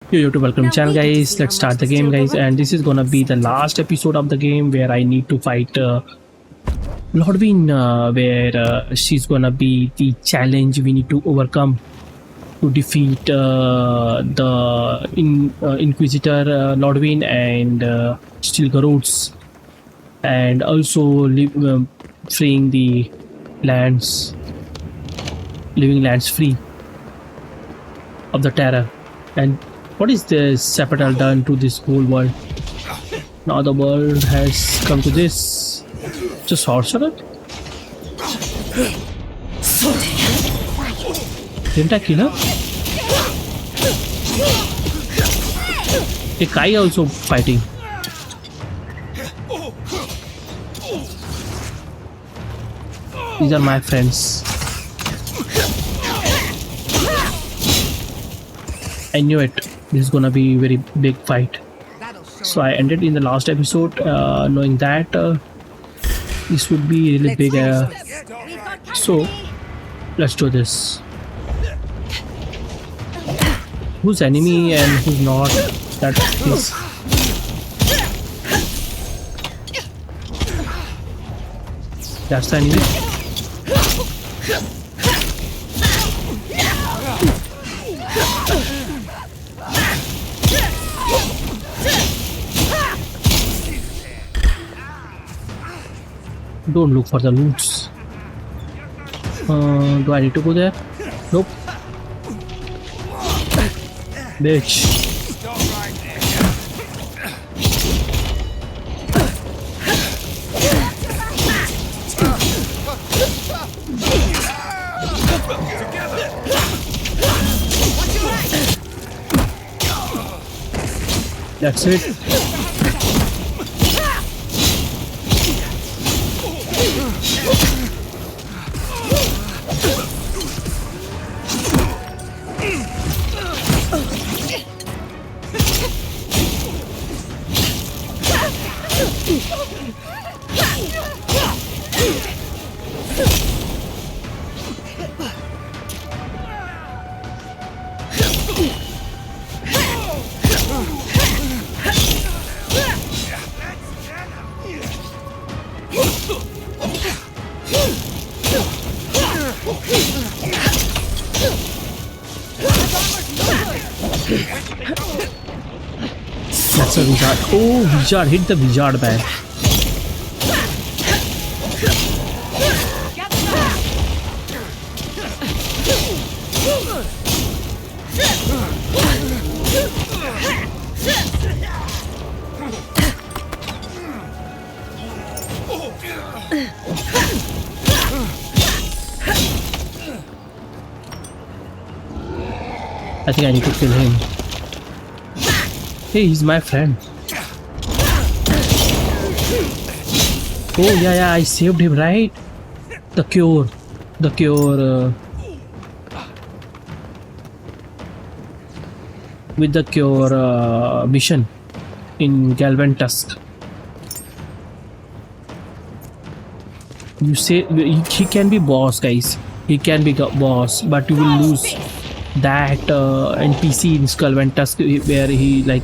Yo, yo, to welcome channel guys. Let's start the game guys, and this is gonna be the last episode of the game where I need to fight Lodwyn, where she's gonna be the challenge we need to overcome to defeat Inquisitor Lodwyn and steal Garods, and also freeing the lands, living lands free of the terror. And what is this Capital done to this whole world? Now the world has come to this. Just sorcerer? Didn't I kill her? A Kai also fighting. These are my friends. I knew it. This is gonna be a very big fight. So I ended in the last episode knowing that this would be really big. So let's do this. Who's enemy and who's not? That is. That's the enemy. Don't look for the loots. Do I need to go there? Nope. Bitch. That's it. That's a wizard. Oh, wizard hit the wizard man. I think I need to kill him. Hey, he's my friend. Oh yeah, I saved him, right? The cure. With the cure mission in Galvan Tusk. You say he can be boss, guys. He can be boss, but you will lose that NPC in Galvan Tusk where he like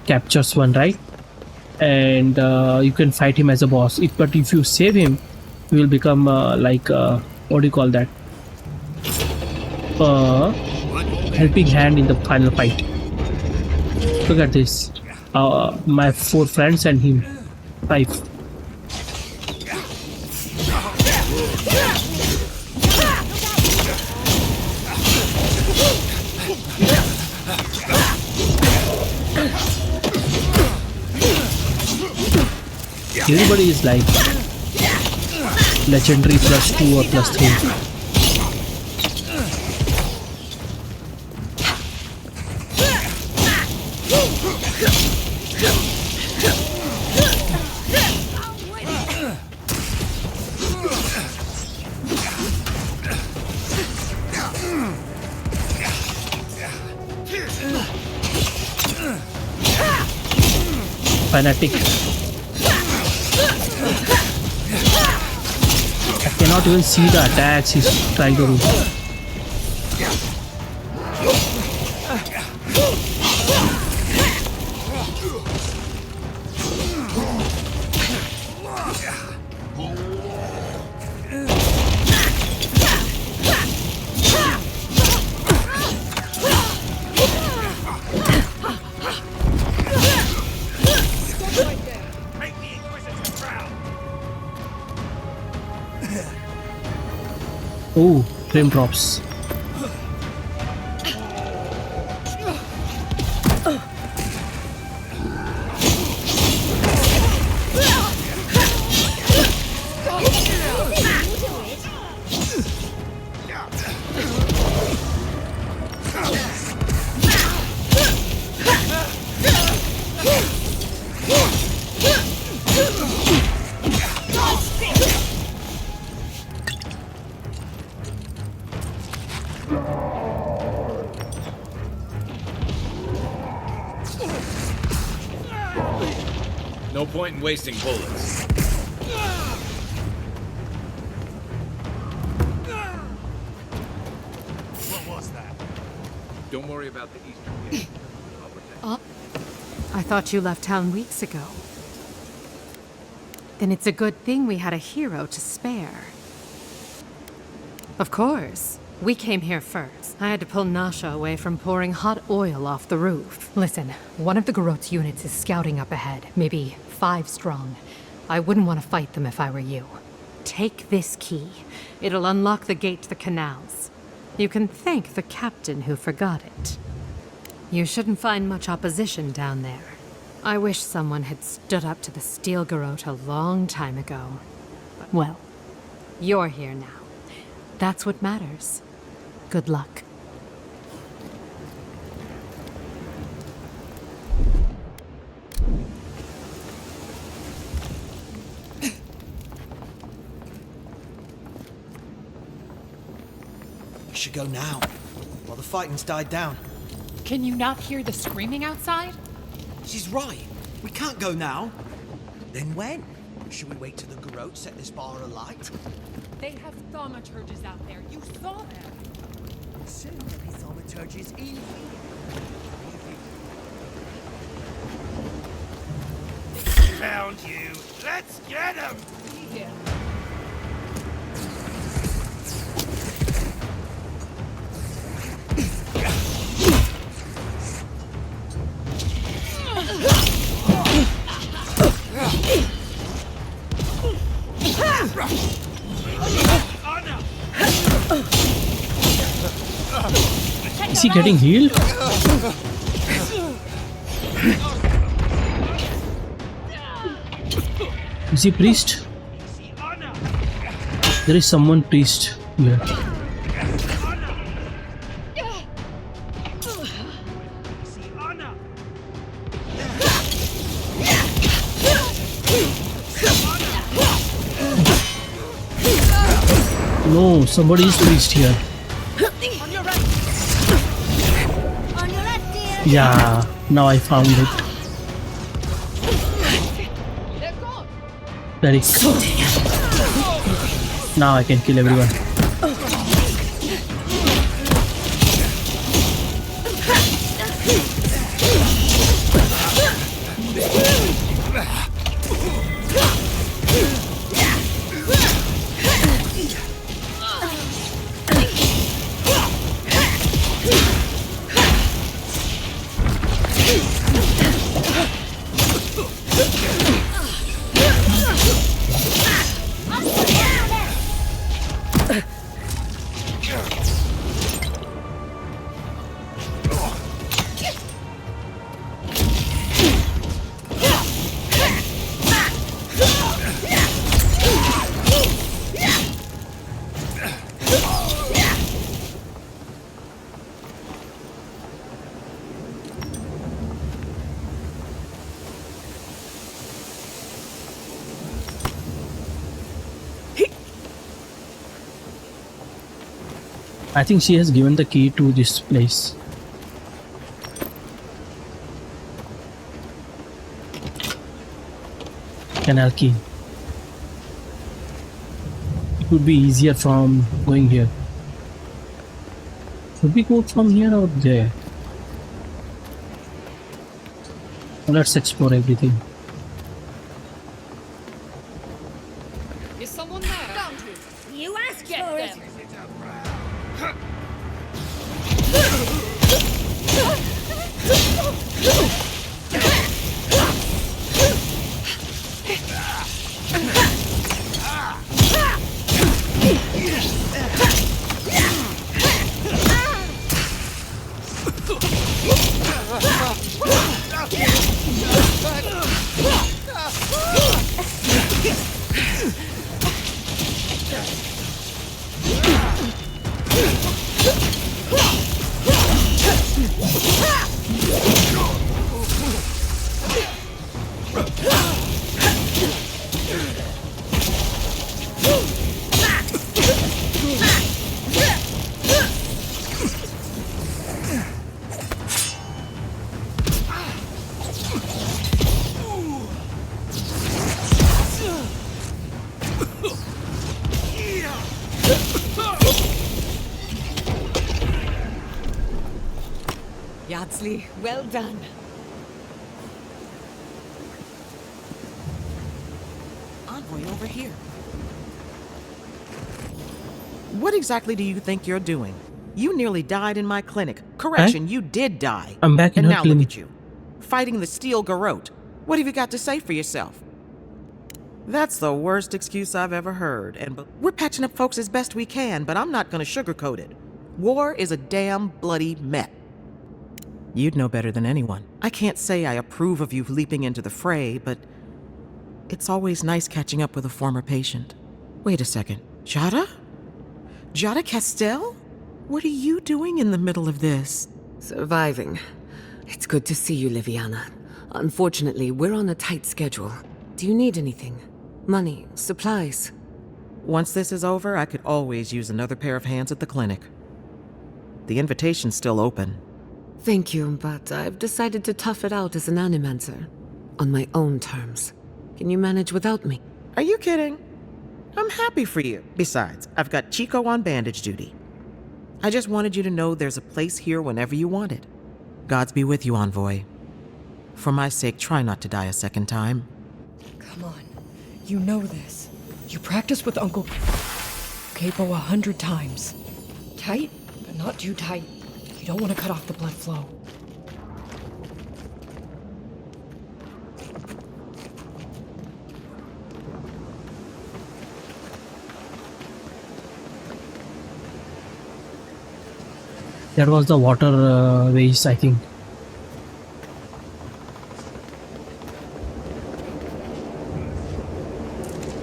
captures one, right? And you can fight him as a boss. But if you save him, you will become like what do you call that? Helping hand in the final fight. Look at this. My 4 friends and him. 5. Everybody is like legendary +2 or +3. Fanatic. I cannot even see the attacks he's trying to do. Oh, frame drops. No point in wasting bullets. What was that? Don't worry about the Eastern Gate. I'll protect you. I thought you left town weeks ago. Then it's a good thing we had a hero to spare. Of course. We came here first. I had to pull Nasha away from pouring hot oil off the roof. Listen, one of the Garot's units is scouting up ahead, maybe 5 strong. I wouldn't want to fight them if I were you. Take this key. It'll unlock the gate to the canals. You can thank the captain who forgot it. You shouldn't find much opposition down there. I wish someone had stood up to the Steel Garot a long time ago. But, well, you're here now. That's what matters. Good luck. We should go now, while the fighting's died down. Can you not hear the screaming outside? She's right. We can't go now. Then when? Should we wait till the Garot set this bar alight? They have thaumaturges out there. You saw them. Soon there'll be thaumaturges in here. Found you. Let's get him. Yeah. Is he getting healed? Is he priest? There is someone priest here. No, somebody is priest here. On your right. On your left, dear. Yeah, now I found it. They're gone. Very. Now I can kill everyone. I think she has given the key to this place. Canal key. It would be easier from going here. Should we go from here or there? Let's explore everything. Is someone there? Found you. You asked Get for them. it. Yardsley, well done. Envoy over here. What exactly do you think you're doing? You nearly died in my clinic. Correction, you did die. I'm back in and her now look clinic. at you, fighting the steel garrote. What have you got to say for yourself? That's the worst excuse I've ever heard. And we're patching up folks as best we can, but I'm not going to sugarcoat it. War is a damn bloody mess. You'd know better than anyone. I can't say I approve of you leaping into the fray, but it's always nice catching up with a former patient. Wait a second. Jada? Jada Castell? What are you doing in the middle of this? Surviving. It's good to see you, Liviana. Unfortunately, we're on a tight schedule. Do you need anything? Money? Supplies? Once this is over, I could always use another pair of hands at the clinic. The invitation's still open. Thank you, but I've decided to tough it out as an animancer. On my own terms. Can you manage without me? Are you kidding? I'm happy for you. Besides, I've got Chico on bandage duty. I just wanted you to know there's a place here whenever you want it. Gods be with you, Envoy. For my sake, try not to die a second time. Come on. You know this. You practiced with Uncle Capo 100 times. Tight, but not too tight. You don't want to cut off the blood flow. That was the water waste, I think.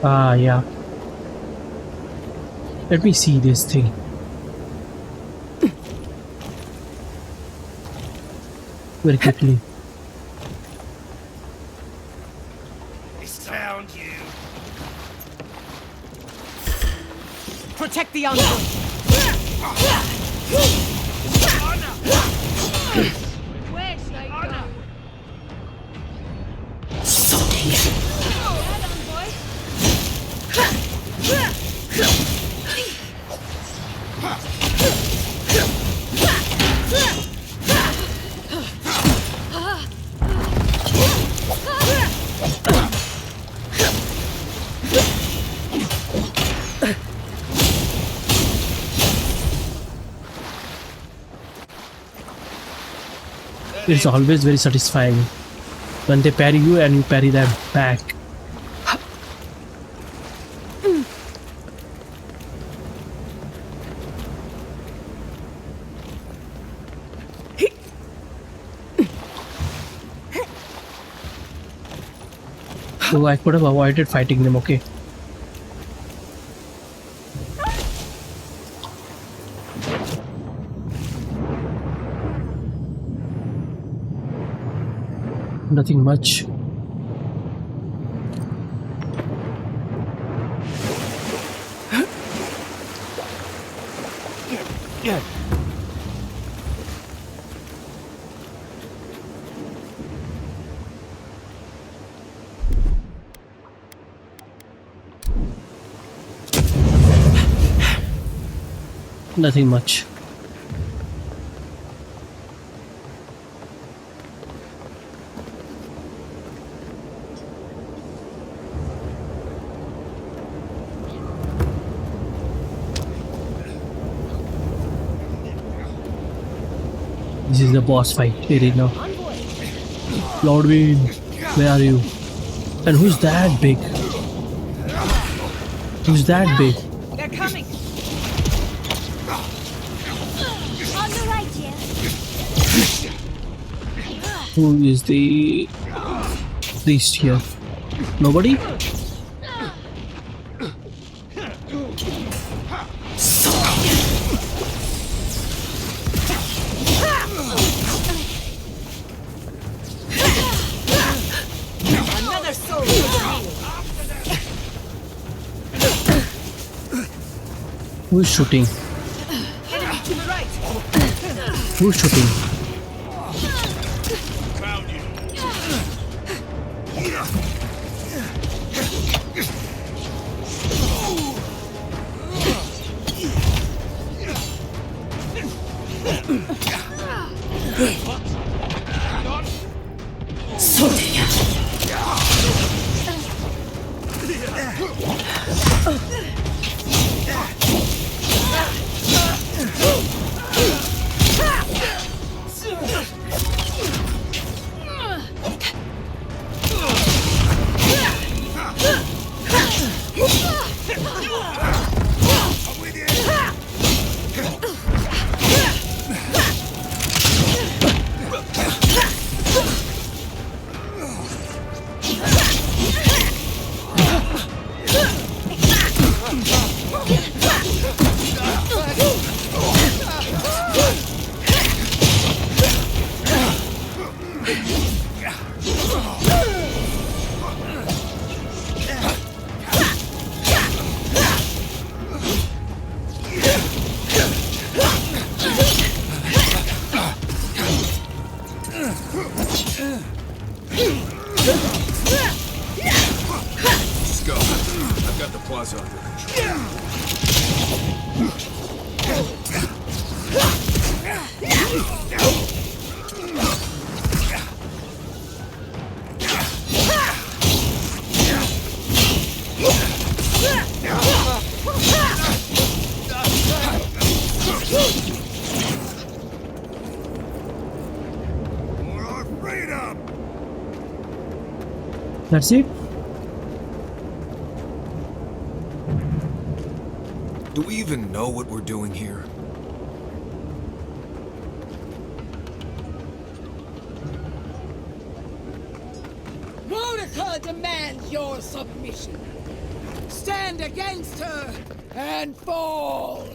Ah, yeah. Let me see this thing. Very quickly. Found you. Protect the envoy! Where should I go? It's always very satisfying when they parry you and you parry them back. So I could have avoided fighting them, okay. Nothing much. Nothing much. is the boss fight arena. Lodwyn, where are you? And who's that big? Who's that big? They're coming. On the right, dear. Who is the priest here? Nobody? Another soul. Who is shooting? To the right. Who's shooting? Let's go. I've got the plaza under control. For our freedom! That's it? Do we even know what we're doing here? Monica demands your submission. Stand against her and fall.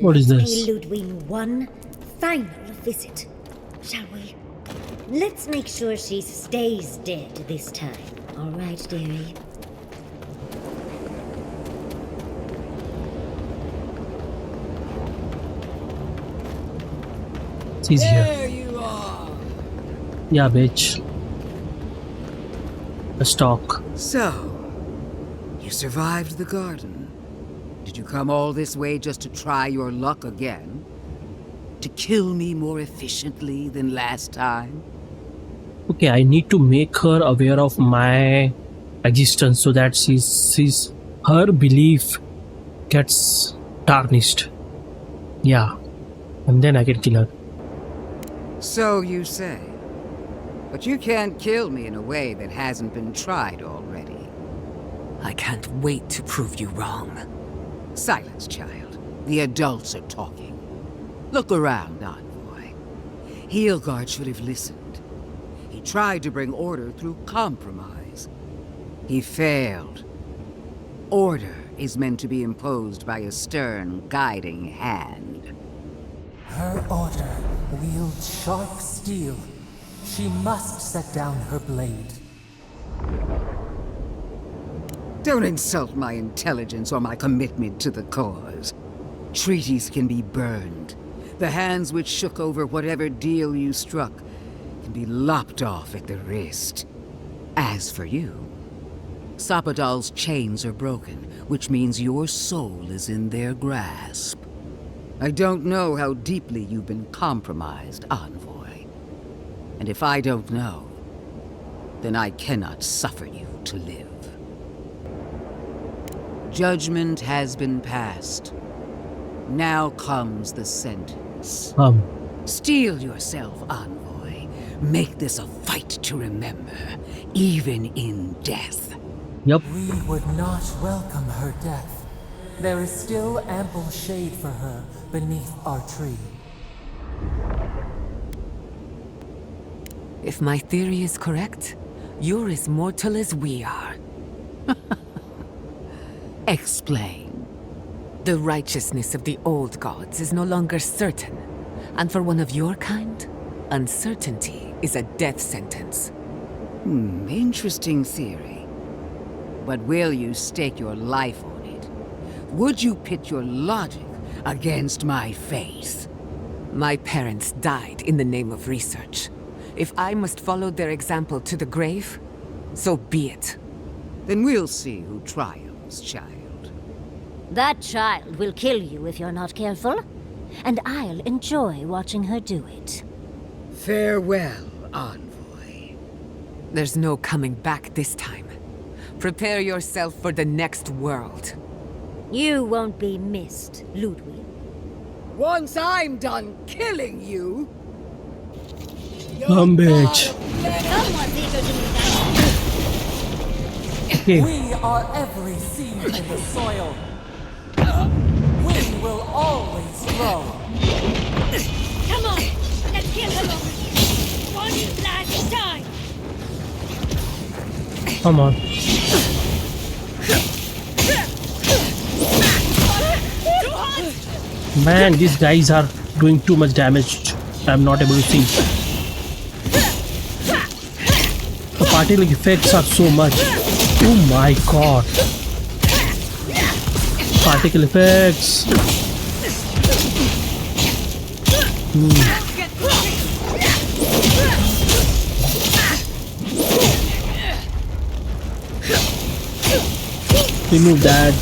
What is Let's this? pay Lodwyn one final visit, shall we? Let's make sure she stays dead this time. All right, dearie? She's here. There you are. Yeah, bitch. Let's talk. So, you survived the garden. Did you come all this way just to try your luck again? To kill me more efficiently than last time? Okay, I need to make her aware of my existence so that she's her belief gets tarnished. Yeah. And then I can kill her. So you say. But you can't kill me in a way that hasn't been tried already. I can't wait to prove you wrong. Silence, child. The adults are talking. Look around, Envoy. Heelguard should have listened. He tried to bring order through compromise. He failed. Order is meant to be imposed by a stern, guiding hand. Her order wields sharp steel. She must set down her blade. Don't insult my intelligence or my commitment to the cause. Treaties can be burned. The hands which shook over whatever deal you struck can be lopped off at the wrist. As for you, Sapadal's chains are broken, which means your soul is in their grasp. I don't know how deeply you've been compromised, Envoy. And if I don't know, then I cannot suffer you to live. Judgment has been passed. Now comes the sentence. Steel yourself, envoy. Make this a fight to remember, even in death. Yep. We would not welcome her death. There is still ample shade for her beneath our tree. If my theory is correct, you're as mortal as we are. Explain. The righteousness of the old gods is no longer certain. And for one of your kind, uncertainty is a death sentence. Interesting theory. But will you stake your life on it? Would you pit your logic against my faith? My parents died in the name of research. If I must follow their example to the grave, so be it. Then we'll see who triumphs, child. That child will kill you if you're not careful, and I'll enjoy watching her do it. Farewell, envoy. There's no coming back this time. Prepare yourself for the next world. You won't be missed, Lodwyn. Once I'm done killing you, Bitch. Someone's eager to meet that. Okay. We are every seed in the soil. We will always grow. Come on, let's kill her already. One last time. Come on. Man, these guys are doing too much damage. I'm not able to see. The particle effects are so much. Oh my god. Particle effects. Remove that.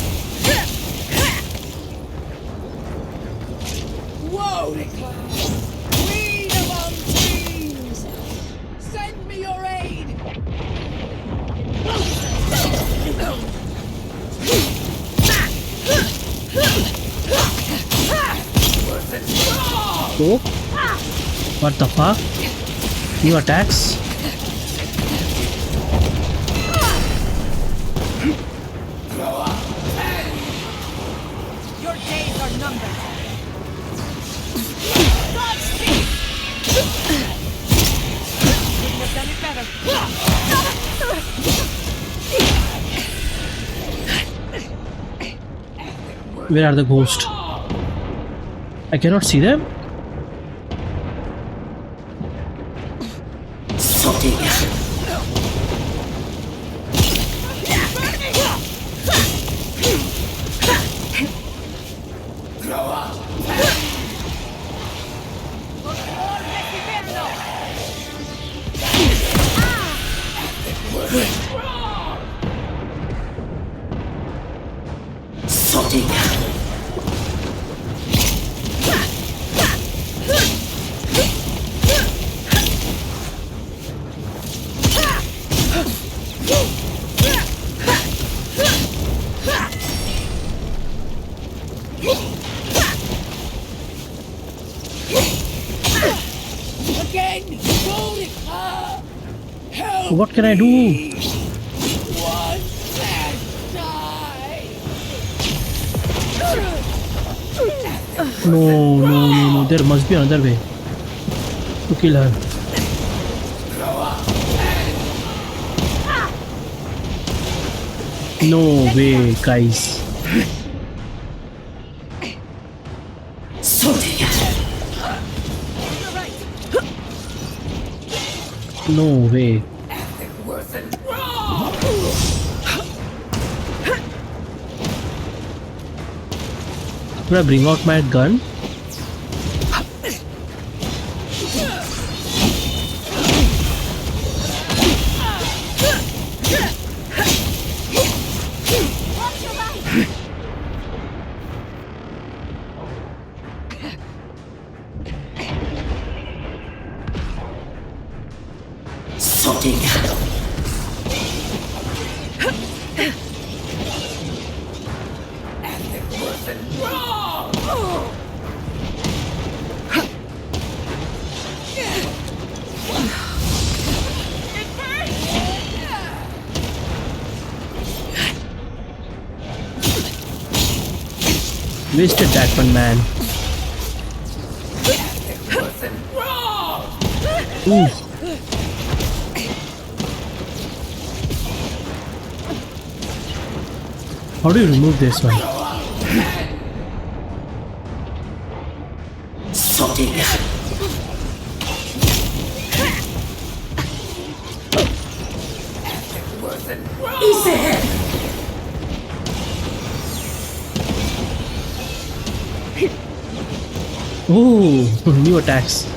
Whoa, Queen among queens! Send me your aid! Oh, what the fuck? New attacks? Your days are numbered. Couldn't have done it better. Where are the ghosts? I cannot see them. Again! Monica! Help What can I do? me. One last time! No. There must be another way to kill her. No way, guys. No way. Should I bring out my gun? wasted that one, man. Ooh. How do you remove this one? Ooh, new attacks.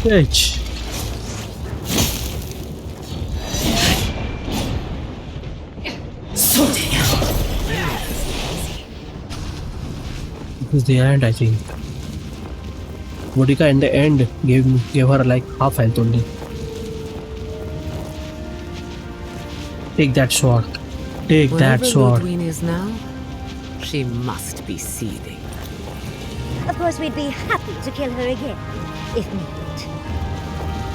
Bitch. This is the end, I think. Boudica in the end gave her like half health only. Take that sword. Take that sword. Lodwyn is now, she must be seething. Of course, we'd be happy to kill her again, if needed.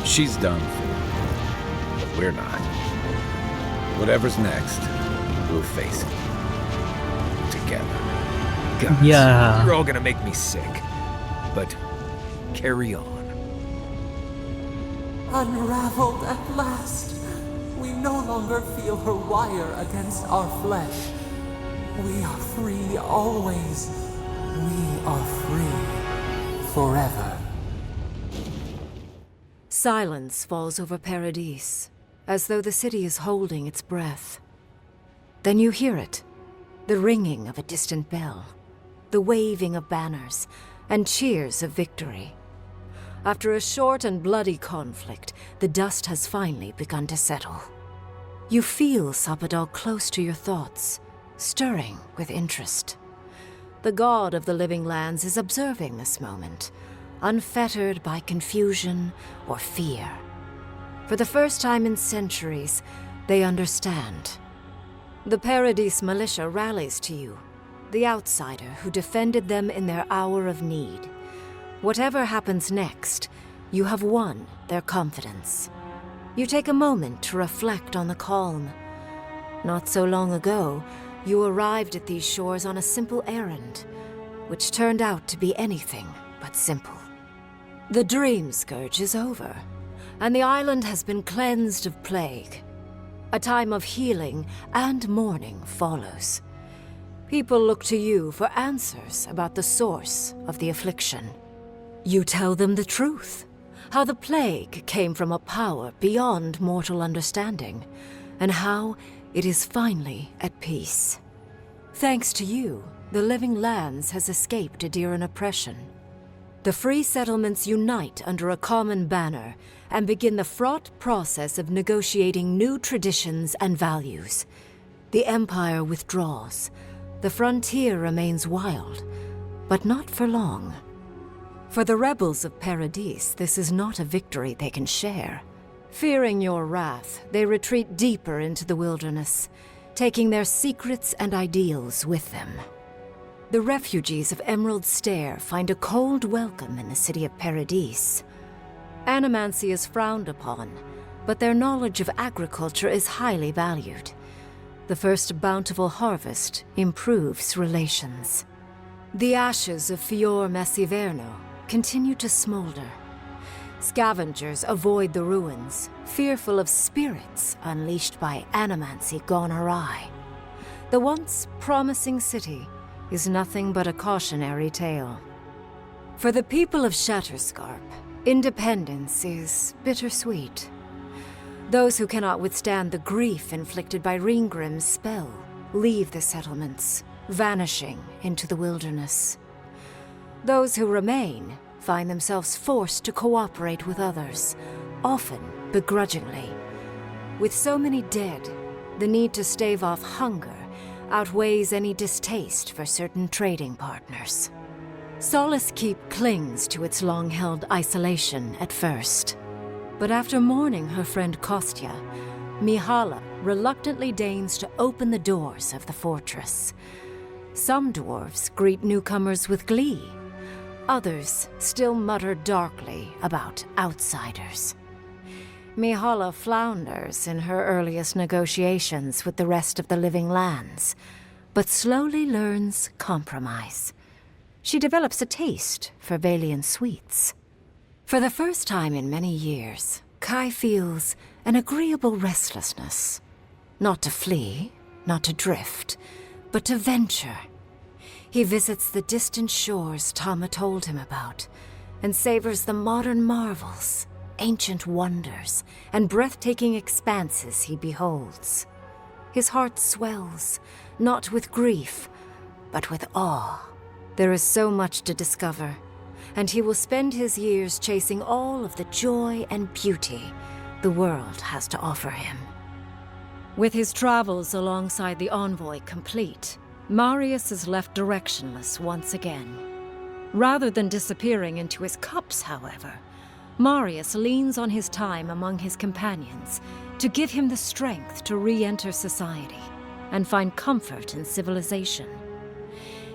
She's done for. But we're not. Whatever's next, we'll face it. Together. Guys, Yeah. you're all gonna make me sick. But carry on. Unraveled at last. We no longer feel her wire against our flesh. We are free always. We are free forever. Silence falls over Paradis, as though the city is holding its breath. Then you hear it, the ringing of a distant bell, the waving of banners, and cheers of victory. After a short and bloody conflict, the dust has finally begun to settle. You feel Sapadal close to your thoughts, stirring with interest. The god of the living lands is observing this moment, unfettered by confusion or fear. For the first time in centuries, they understand. The Paradis militia rallies to you, the outsider who defended them in their hour of need. Whatever happens next, you have won their confidence. You take a moment to reflect on the calm. Not so long ago, you arrived at these shores on a simple errand, which turned out to be anything but simple. The dream scourge is over, and the island has been cleansed of plague. A time of healing and mourning follows. People look to you for answers about the source of the affliction. You tell them the truth, how the plague came from a power beyond mortal understanding, and how it is finally at peace. Thanks to you, the living lands has escaped Adiran oppression. The free settlements unite under a common banner and begin the fraught process of negotiating new traditions and values. The Empire withdraws. The frontier remains wild, but not for long. For the rebels of Paradis, this is not a victory they can share. Fearing your wrath, they retreat deeper into the wilderness, taking their secrets and ideals with them. The refugees of Emerald Stair find a cold welcome in the city of Paradis. Animancy is frowned upon, but their knowledge of agriculture is highly valued. The first bountiful harvest improves relations. The ashes of Fior Messiverno continue to smolder. Scavengers avoid the ruins, fearful of spirits unleashed by animancy gone awry. The once promising city is nothing but a cautionary tale. For the people of Shatterscarp, Independence is bittersweet. Those who cannot withstand the grief inflicted by Ringgrim's spell leave the settlements, vanishing into the wilderness. Those who remain find themselves forced to cooperate with others, often begrudgingly. With so many dead, the need to stave off hunger outweighs any distaste for certain trading partners. Solace Keep clings to its long-held isolation at first. But after mourning her friend Kostya, Mihala reluctantly deigns to open the doors of the fortress. Some dwarves greet newcomers with glee. Others still mutter darkly about outsiders. Mihala flounders in her earliest negotiations with the rest of the living lands, but slowly learns compromise. She develops a taste for Valian sweets. For the first time in many years, Kai feels an agreeable restlessness. Not to flee, not to drift, but to venture. He visits the distant shores Tama told him about, and savors the modern marvels, ancient wonders, and breathtaking expanses he beholds. His heart swells, not with grief, but with awe. There is so much to discover, and he will spend his years chasing all of the joy and beauty the world has to offer him. With his travels alongside the envoy complete, Marius is left directionless once again. Rather than disappearing into his cups, however, Marius leans on his time among his companions to give him the strength to re-enter society and find comfort in civilization.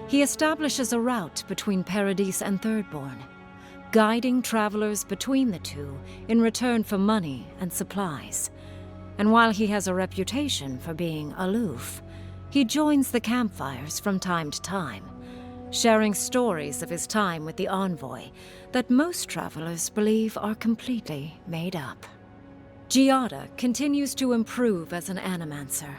He establishes a route between Paradis and Thirdborn, guiding travelers between the two in return for money and supplies. And while he has a reputation for being aloof, he joins the campfires from time to time, sharing stories of his time with the envoy that most travelers believe are completely made up. Giada continues to improve as an animancer.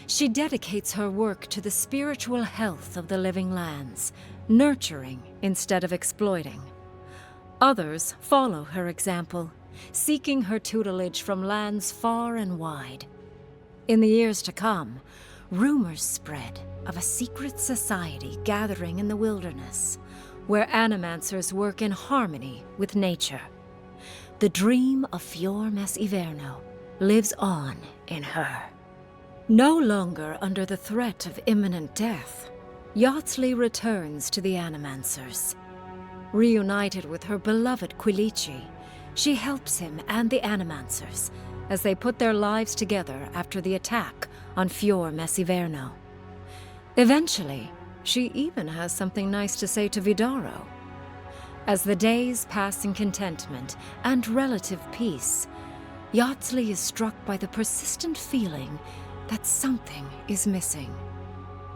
She dedicates her work to the spiritual health of the living lands, nurturing instead of exploiting. Others follow her example, seeking her tutelage from lands far and wide. In the years to come, rumors spread of a secret society gathering in the wilderness, where animancers work in harmony with nature. The dream of Fior Mes Iverno lives on in her. No longer under the threat of imminent death, Yatsley returns to the Animancers. Reunited with her beloved Quilici, she helps him and the Animancers as they put their lives together after the attack on Fior Mes Iverno. Eventually, she even has something nice to say to Vidaro. As the days pass in contentment and relative peace, Yatsley is struck by the persistent feeling that something is missing.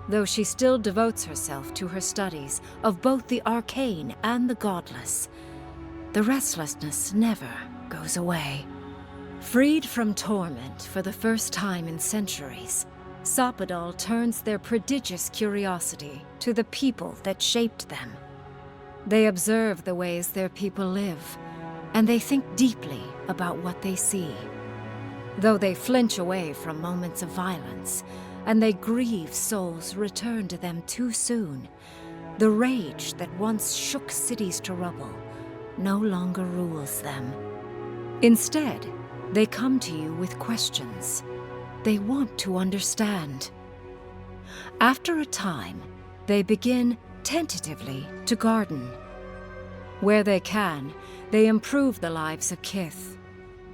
Though she still devotes herself to her studies of both the arcane and the godless, the restlessness never goes away. Freed from torment for the first time in centuries, Sopadal turns their prodigious curiosity to the people that shaped them. They observe the ways their people live, and they think deeply about what they see. Though they flinch away from moments of violence, and they grieve souls returned to them too soon, the rage that once shook cities to rubble no longer rules them. Instead, they come to you with questions. They want to understand. After a time, they begin tentatively to garden. Where they can, they improve the lives of Kith,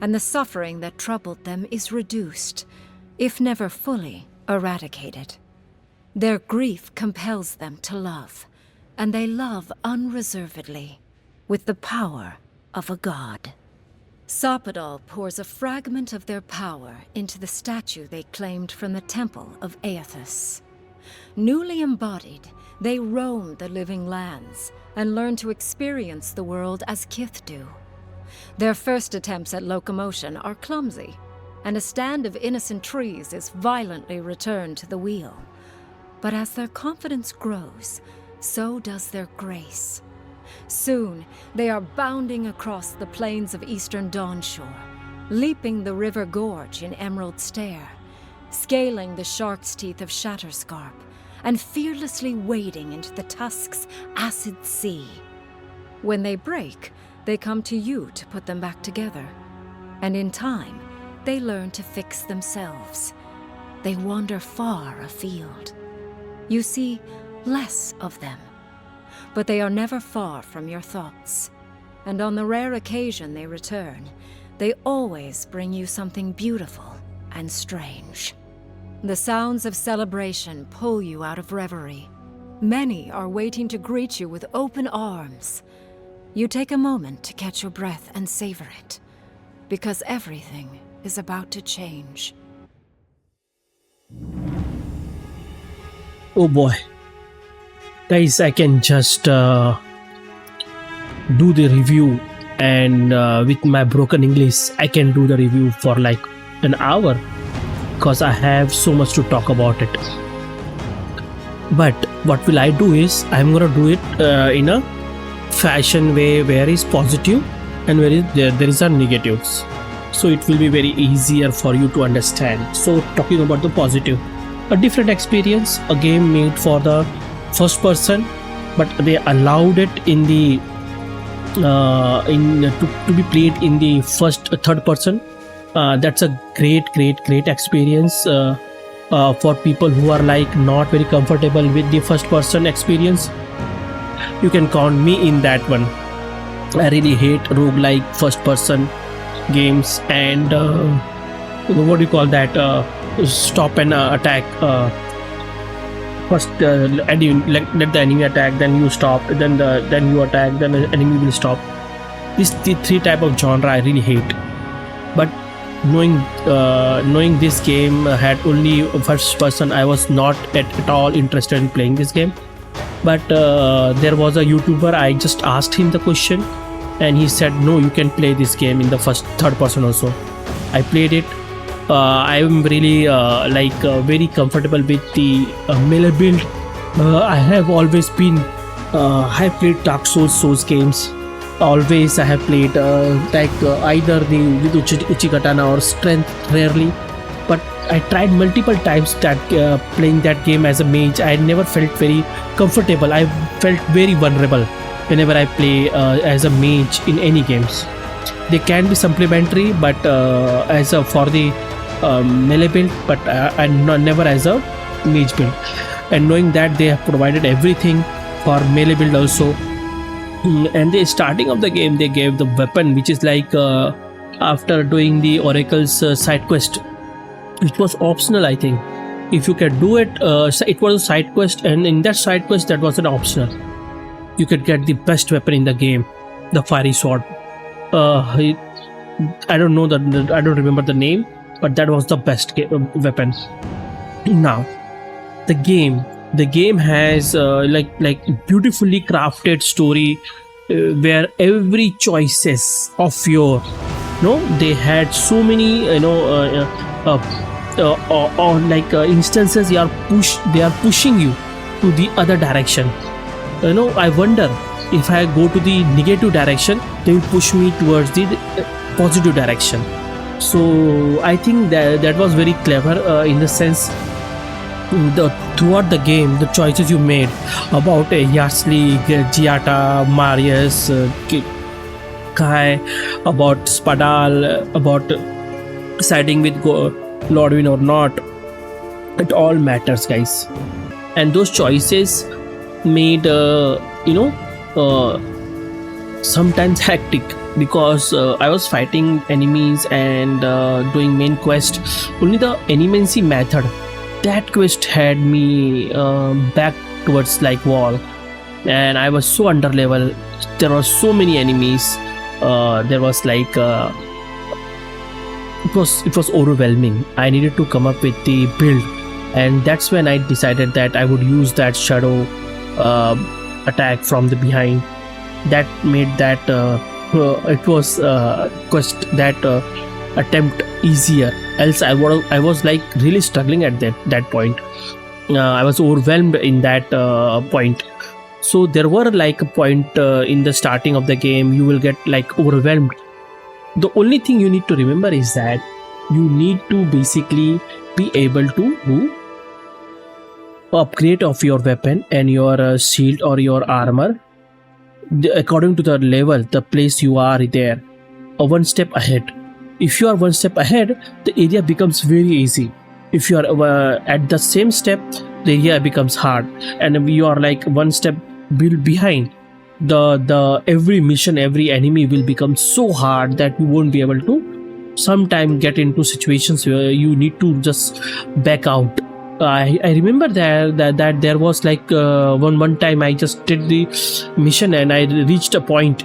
and the suffering that troubled them is reduced, if never fully eradicated. Their grief compels them to love, and they love unreservedly, with the power of a god. Sopadal pours a fragment of their power into the statue they claimed from the temple of Aethys. Newly embodied, they roam the living lands and learn to experience the world as Kith do. Their first attempts at locomotion are clumsy, and a stand of innocent trees is violently returned to the wheel. But as their confidence grows, so does their grace. Soon, they are bounding across the plains of eastern Dawnshore, leaping the river gorge in Emerald Stair, scaling the shark's teeth of Shatterscarp, and fearlessly wading into the Tusk's acid sea. When they break, they come to you to put them back together. And in time, they learn to fix themselves. They wander far afield. You see less of them, but they are never far from your thoughts. And on the rare occasion they return, they always bring you something beautiful and strange. The sounds of celebration pull you out of reverie. Many are waiting to greet you with open arms. You take a moment to catch your breath and savor it, because everything is about to change. Oh boy. Guys, I can just do the review, and with my broken English, I can do the review for like an hour because I have so much to talk about it. But what will I do is, I'm gonna do it in a fashion way where is positive and where is there is a negatives. So it will be very easier for you to understand. So talking about the positive, a different experience, a game made for the first person, but they allowed it in the to be played in the third person. That's a great experience for people who are like not very comfortable with the first person experience. You can count me in that one. I really hate roguelike first person games, and what do you call that, stop and attack. First let the enemy attack, then you stop, then you attack, then the enemy will stop. The three type of genre I really hate. But knowing this game had only first person, I was not at all interested in playing this game. But there was a YouTuber, I just asked him the question, and he said no, you can play this game in the third person also. I played it. I am really very comfortable with the melee build. I have always been I have played Dark Souls games. Always I have played either with Uchigatana or Strength, rarely. But I tried multiple times that playing that game as a mage. I never felt very comfortable. I felt very vulnerable whenever I play as a mage in any games. They can be supplementary, but for the melee build, but never as a mage build. And knowing that they have provided everything for melee build also, and the starting of the game they gave the weapon, which is like after doing the Oracle's side quest, which was optional. I think if you can do it, it was a side quest, and in that side quest that was an optional. You could get the best weapon in the game, the fiery sword. I don't know I don't remember the name, but that was the best weapon. Now the game has like beautifully crafted story where every choices of your they had so many instances they are pushing you to the other direction. I wonder if I go to the negative direction, they will push me towards the positive direction. So I think that was very clever in the sense throughout the game, the choices you made about Yasli, Giata, Marius, Kai, about Spadal, about siding with Lodwyn or not, it all matters, guys. And those choices made sometimes hectic, because I was fighting enemies and doing main quest. Only the Animency method, that quest had me back towards like wall, and I was so under level. There were so many enemies. There was like it was overwhelming. I needed to come up with the build, and that's when I decided that I would use that shadow attack from the behind. That made that it was quest that attempt easier. Else I was like really struggling at that point. I was overwhelmed in that point. So there were like a point in the starting of the game you will get like overwhelmed. The only thing you need to remember is that you need to basically be able to do upgrade of your weapon and your shield or your armor according to the level, the place you are there, one step ahead. If you are one step ahead, the area becomes very easy. If you are at the same step, the area becomes hard. And if you are like one step behind, the every mission, every enemy will become so hard that you won't be able to sometime get into situations where you need to just back out. I remember that there was like one time I just did the mission and I reached a point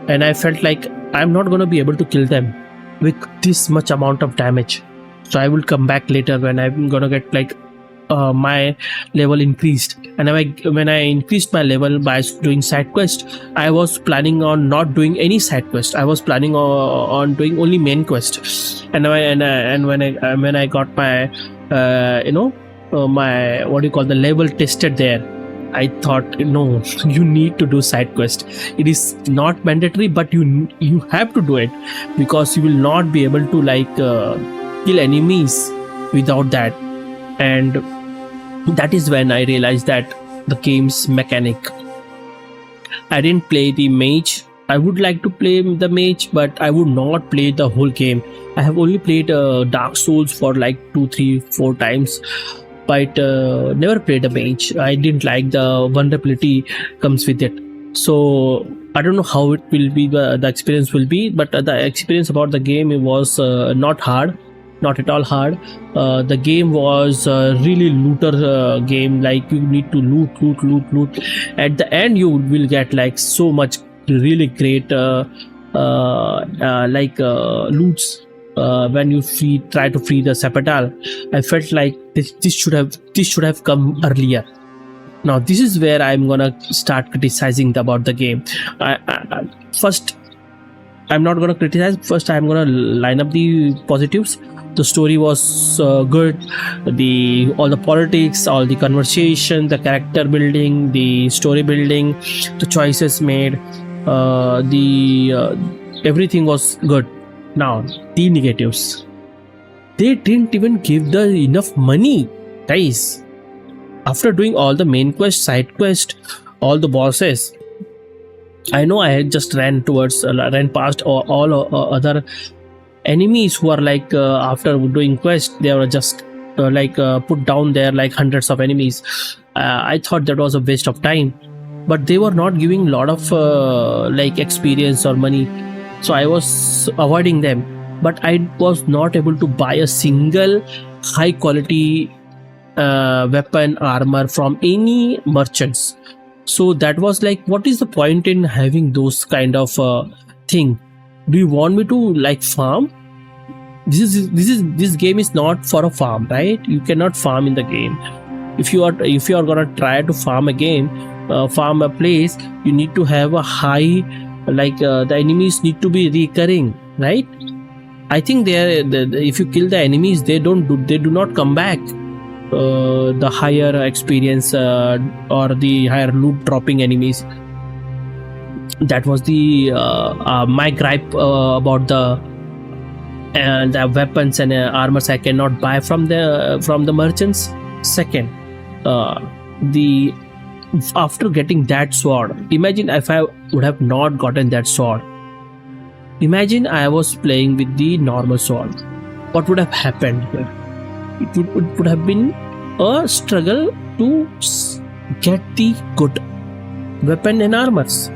and I felt like I'm not going to be able to kill them with this much amount of damage. So I will come back later when I'm gonna get like my level increased. And when I increased my level by doing side quest, I was planning on not doing any side quest. I was planning on doing only main quest. And when I got my my what do you call the level tested there, I thought no, you need to do side quest. It is not mandatory, but you have to do it because you will not be able to like kill enemies without that. And that is when I realized that the game's mechanic. I didn't play the mage. I would like to play the mage, but I would not play the whole game. I have only played Dark Souls for like 2, 3, 4 times, but never played a mage. I didn't like the vulnerability comes with it. So I don't know how it will be, the experience will be, but the experience about the game was not hard, not at all hard. The game was really looter game, like you need to loot. At the end you will get like so much really great loots. When you try to free the Sapatal, I felt like this should have come earlier. Now this is where I'm gonna start criticizing about the game. First, I'm not gonna criticize. First, I'm gonna line up the positives. The story was good. All the politics, all the conversation, the character building, the story building, the choices made, everything was good. Now the negatives. They didn't even give enough money, guys. After doing all the main quest, side quest, all the bosses, I know I had just ran past all other enemies who are like after doing quest, they were just put down there like hundreds of enemies. I thought that was a waste of time, but they were not giving a lot of experience or money, so I was avoiding them. But I was not able to buy a single high quality weapon armor from any merchants. So that was like, what is the point in having those kind of thing? Do you want me to like farm? This game is not for a farm, right? You cannot farm in the game. If you are gonna try to farm a game, farm a place, you need to have a high, the enemies need to be recurring, right? I think if you kill the enemies, they do not come back. The higher experience or the higher loot dropping enemies. That was the my gripe about the weapons and armors I cannot buy from the merchants. Second, after getting that sword, imagine if I would have not gotten that sword. Imagine I was playing with the normal sword. What would have happened here? It would have been a struggle to get the good weapon and armors.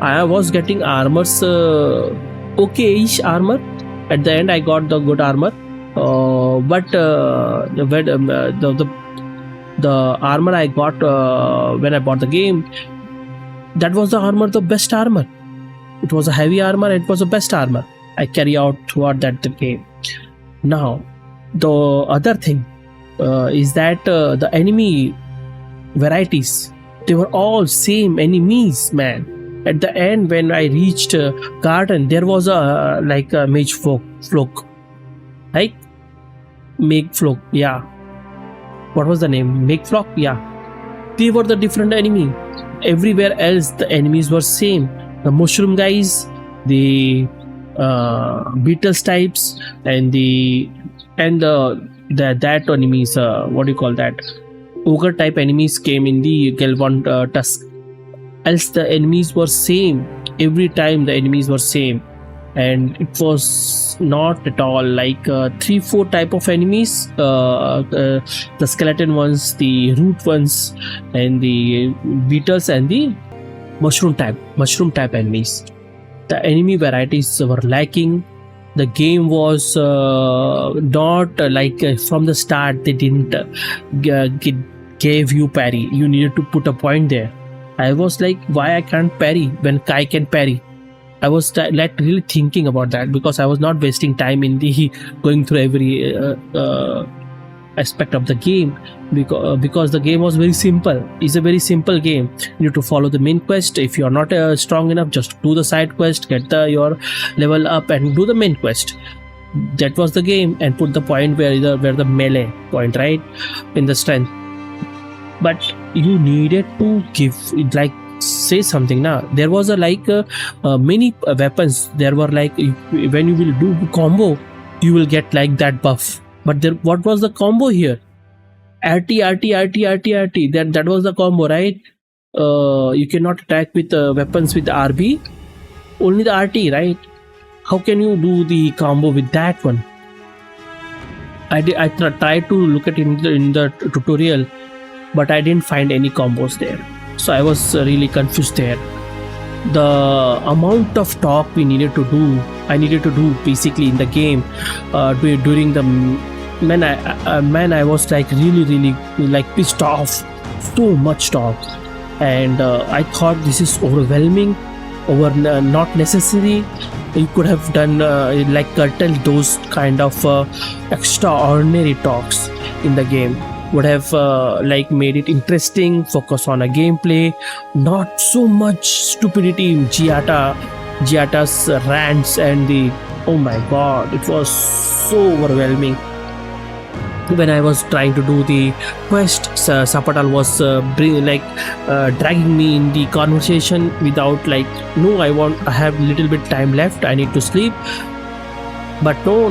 I was getting armors, okay-ish armor. At the end, I got the good armor, but the armor I got when I bought the game, that was the best armor. It was a heavy armor. It was the best armor I carry out throughout the game. Now, the other thing is that the enemy varieties, they were all same enemies, man. At the end, when I reached garden, there was a mage flock, right? Mage flock, yeah. What was the name? Mage flock, yeah. They were the different enemy. everywhere else the enemies were same. The mushroom guys, the beetles types, and the that enemies, what do you call that, ogre type enemies came in the Galvan Tusk. Else the enemies were same. Every time the enemies were same, and it was not at all like 3-4 type of enemies, the skeleton ones, the root ones, and the beetles, and the mushroom type enemies. The enemy varieties were lacking. The game was not like from the start they didn't gave you parry. You needed to put a point there. I was like, why I can't parry when Kai can parry? I was like really thinking about that, because I was not wasting time in the going through every aspect of the game, because the game was very simple. It's a very simple game. You need to follow the main quest. If you are not strong enough, just do the side quest, get your level up, and do the main quest. That was the game, and put the point where the melee point, right, in the strength. But you needed to give, like, say something now. There was many weapons. There were like, when you will do combo, you will get like that buff. But what was the combo here? RT. That was the combo, right? You cannot attack with weapons with RB. Only the RT, right? How can you do the combo with that one? I tried to look at it in the tutorial, but I didn't find any combos there. So I was really confused there. The amount of talk I needed to do basically in the game during the I was like really like pissed off. So much talk, and I thought this is overwhelming, not necessary. You could have done like curtail those kind of extraordinary talks in the game. Would have like made it interesting, focus on a gameplay, not so much stupidity in Giata's rants and the, oh my god, it was so overwhelming. When I was trying to do the quest, Sapatal was dragging me in the conversation without like, no, I have little bit time left, I need to sleep. But no,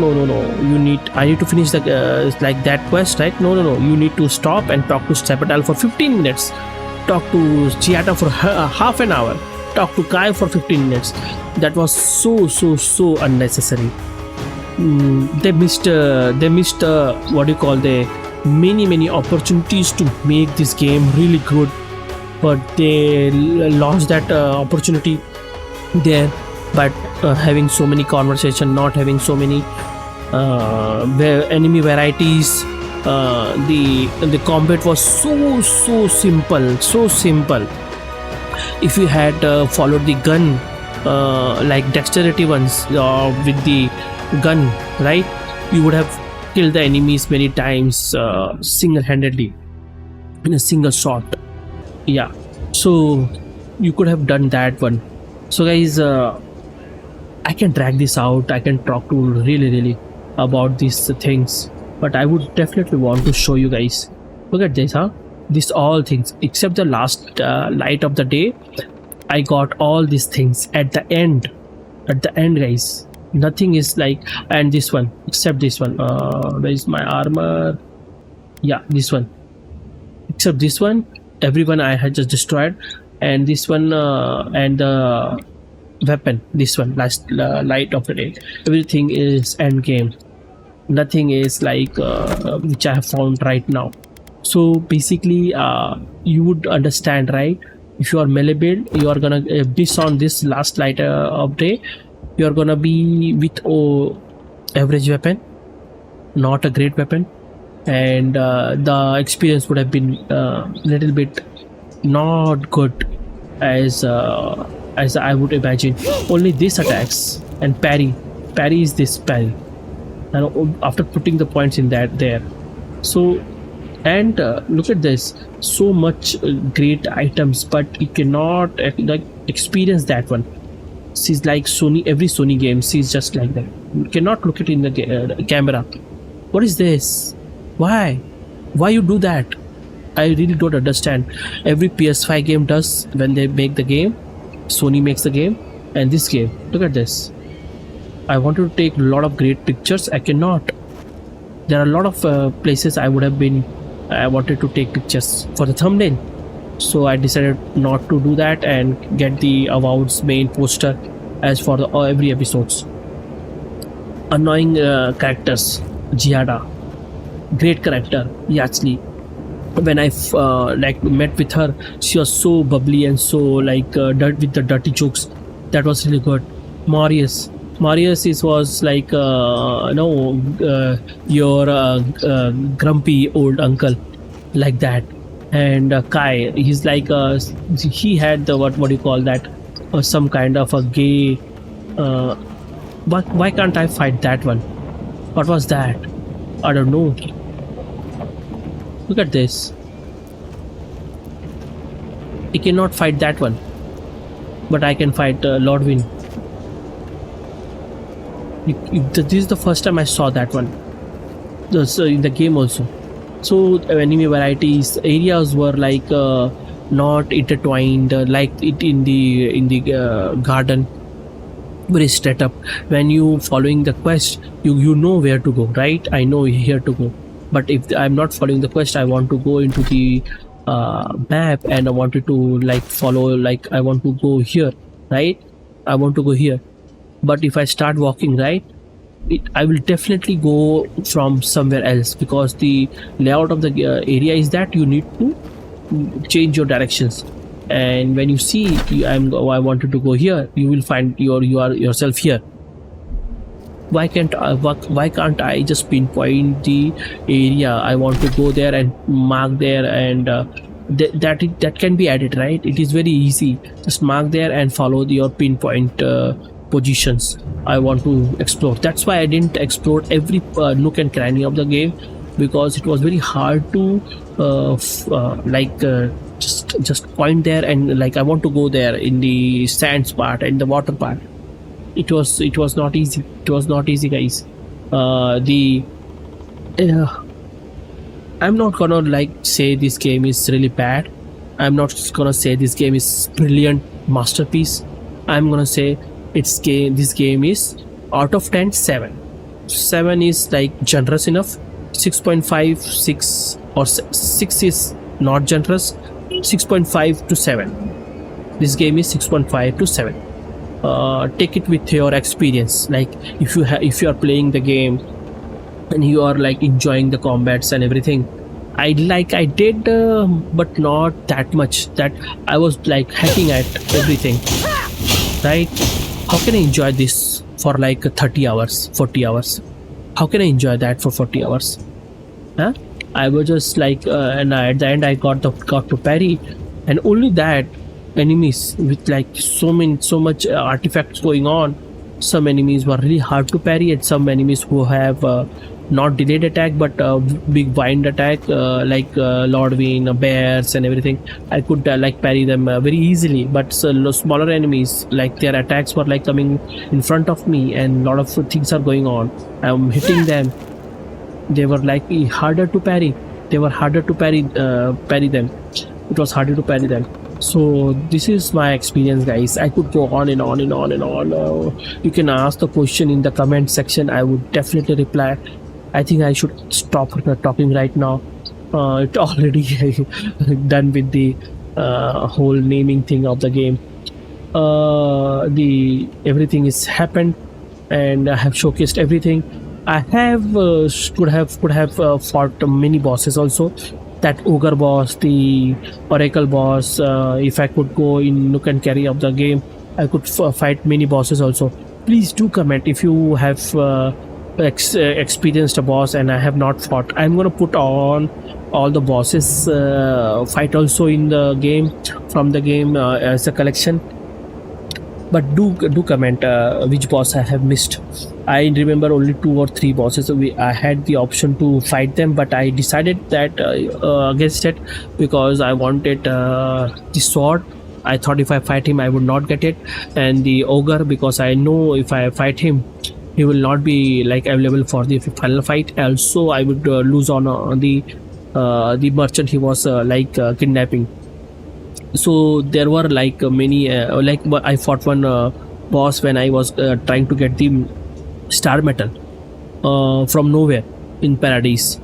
I need to finish the like that quest, right? No, you need to stop and talk to Sapatal for 15 minutes, talk to Giata for half an hour, talk to Kai for 15 minutes. That was so unnecessary. They missed what do you call, the many opportunities to make this game really good, but they lost that opportunity there. But having so many conversation, not having so many enemy varieties, the combat was so simple. If you had followed the gun, like dexterity ones with the gun, right, you would have killed the enemies many times single-handedly in a single shot. Yeah, so you could have done that one. So guys, I can drag this out, I can talk to really about these things, but I would definitely want to show you guys. Look at this, this all things except the last light of the day. I got all these things at the end guys. Nothing is like, and this one, except this one, where is my armor? Yeah, this one, except this one, everyone I had just destroyed, and this one and the weapon, this one, last light of the day, everything is end game. Nothing is like which I have found right now. So basically you would understand, right? If you are melee build, you are gonna miss on this last light of day. You are gonna be with average weapon, not a great weapon, and the experience would have been little bit not good as I would imagine. Only this attacks and parry is this parry, and after putting the points in that there. So, and look at this, so much great items, but you cannot like experience that one. She's like Sony, every Sony game, she's just like that. You cannot look at it in the camera. What is this? Why you do that? I really don't understand. Every PS5 game does when they make the game. Sony makes the game, and this game. Look at this. I wanted to take a lot of great pictures. I cannot. There are a lot of places I would have been. I wanted to take pictures for the thumbnail, so I decided not to do that and get the Avowed's main poster as for the every episodes. Annoying characters. Giada, great character. Yachli. When I like met with her, she was so bubbly and so like with the dirty jokes. That was really good. Marius was like your grumpy old uncle, like that. And Kai, he's like he had the what do you call that? Some kind of a gay. But why can't I fight that one? What was that? I don't know. Look at this. I cannot fight that one, but I can fight Lodwyn. This is the first time I saw that one. In the game also. So enemy varieties, areas were like not intertwined like it in the garden. Very straight up. When you following the quest, you know where to go, right? I know here to go. But if I'm not following the quest, I want to go into the map and I wanted to like follow, like I want to go here, right? I want to go here. But if I start walking, right, I will definitely go from somewhere else, because the layout of the area is that you need to change your directions. And when you see I wanted to go here, you will find you are yourself here. Why can't I just pinpoint the area I want to go there and mark there, and that can be added, right? It is very easy. Just mark there and follow your pinpoint positions I want to explore. That's why I didn't explore every nook and cranny of the game, because it was very hard to just point there and like I want to go there in the sands part and the water part. It was not easy. It was not easy, guys. I'm not gonna like say this game is really bad. I'm not gonna say this game is brilliant masterpiece. I'm gonna say this game is out of 10 7. 7 is like generous enough. 6.5 6 or 6 is not generous. 6.5 to 7. This game is 6.5 to 7. Take it with your experience. Like if you are playing the game and you are like enjoying the combats and everything, I did but not that much that I was like hacking at everything, right? How can I enjoy this for like 30 hours 40 hours? How can I enjoy that for 40 hours? Huh? I was just like and at the end I got to parry, and only that enemies with like so much artifacts going on. Some enemies were really hard to parry, and some enemies who have not delayed attack but big wind attack like Lodwyn, bears and everything, I could like parry them very easily. But smaller enemies, like their attacks were like coming in front of me and a lot of things are going on. I'm hitting them. They were like harder to parry. They were harder to parry them. It was harder to parry them. So this is my experience, guys. I could go on and on and on and on. You can ask the question in the comment section. I would definitely reply. I think I should stop talking right now. It already done with the whole naming thing of the game. Everything is happened, and I have showcased everything. I have could have fought many bosses also. That ogre boss, the oracle boss. If I could go in nook and carry of the game, I could fight many bosses also. Please do comment if you have experienced a boss and I have not fought. I'm gonna put on all the bosses fight also in the game, from the game as a collection. But do comment which boss I have missed. I remember only 2 or 3 bosses. I had the option to fight them, but I decided that against it, because I wanted the sword. I thought if I fight him I would not get it, and the ogre, because I know if I fight him he will not be like available for the final fight. Also I would lose on the the merchant he was kidnapping. So there were many I fought one boss when I was trying to get the star metal from nowhere in Paradis,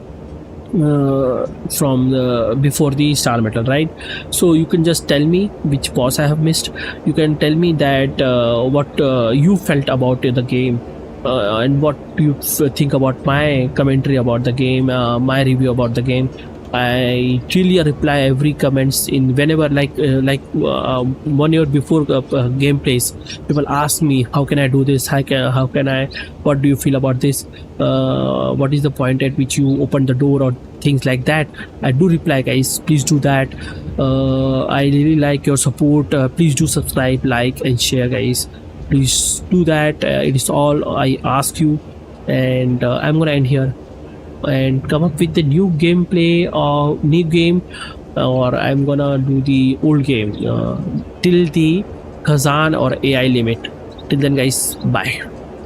from before the star metal, right? So you can just tell me which boss I have missed. You can tell me that what you felt about the game, and what you think about my commentary about the game, my review about the game. I really reply every comments in whenever 1 year before gameplays. People ask me how can I do this, how can I, what do you feel about this, what is the point at which you open the door or things like that. I do reply, guys. Please do that. I really like your support. Please do subscribe, like and share, guys. Please do that. It is all I ask you, and I'm gonna end here and come up with the new gameplay or new game, or I'm gonna do the old game till the Khazan or AI limit. Till then, guys, bye.